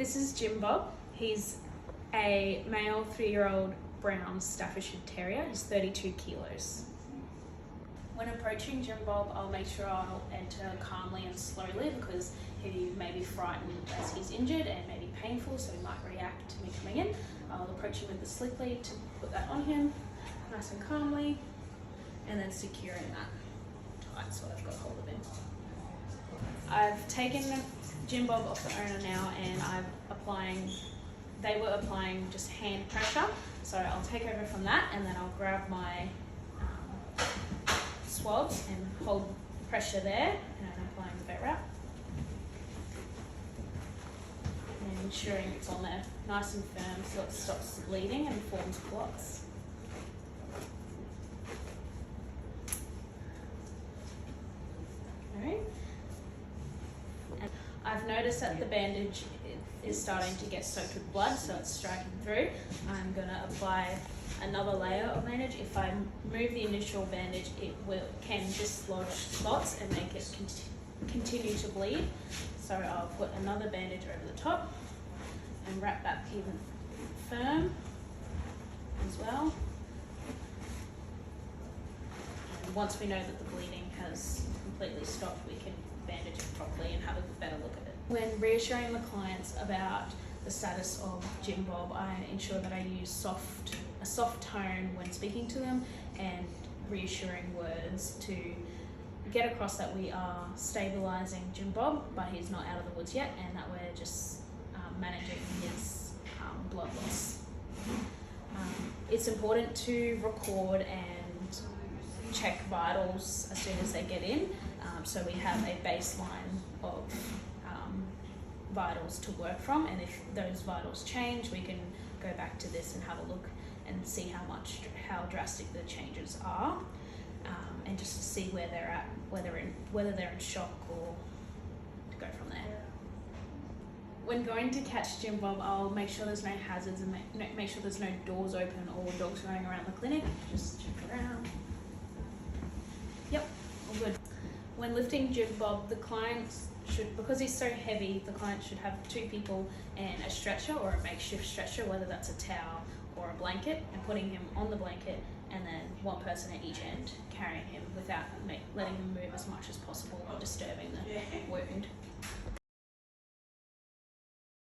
This is Jim Bob. He's a male 3-year-old brown Staffordshire Terrier. He's 32 kilos. When approaching Jim Bob, I'll make sure I'll enter calmly and slowly because he may be frightened as he's injured and may be painful, so he might react to me coming in. I'll approach him with the slick lead to put that on him, nice and calmly, and then securing that tight so I've got hold of him. I've taken Jim Bob off the owner now, and they were applying just hand pressure, so I'll take over from that and then I'll grab my swabs and hold pressure there, and I'm applying the vet wrap and ensuring it's on there nice and firm so it stops bleeding and forms clots. Okay. And I've noticed that the bandage is starting to get soaked with blood, so it's striking through. I'm going to apply another layer of bandage. If I move the initial bandage, it can dislodge spots and make it continue to bleed. So I'll put another bandage over the top and wrap that even firm as well. And once we know that the bleeding has completely stopped, we can bandage it properly and have a better look at it. When reassuring the clients about the status of Jim Bob, I ensure that I use a soft tone when speaking to them and reassuring words to get across that we are stabilising Jim Bob, but he's not out of the woods yet, and that we're just managing his blood loss. It's important to record and check vitals as soon as they get in, so we have a baseline of vitals to work from, and if those vitals change, we can go back to this and have a look and see how drastic the changes are, and just to see where they're at, whether they're in shock, or to go from there. When going to catch Jim Bob, I'll make sure there's no hazards and make sure there's no doors open or dogs running around the clinic. Just check around. Yep, all good. When lifting Jim Bob, the clients should, because he's so heavy, the client should have 2 people and a stretcher or a makeshift stretcher, whether that's a towel or a blanket, and putting him on the blanket, and then one person at each end carrying him without letting him move as much as possible or disturbing the wound.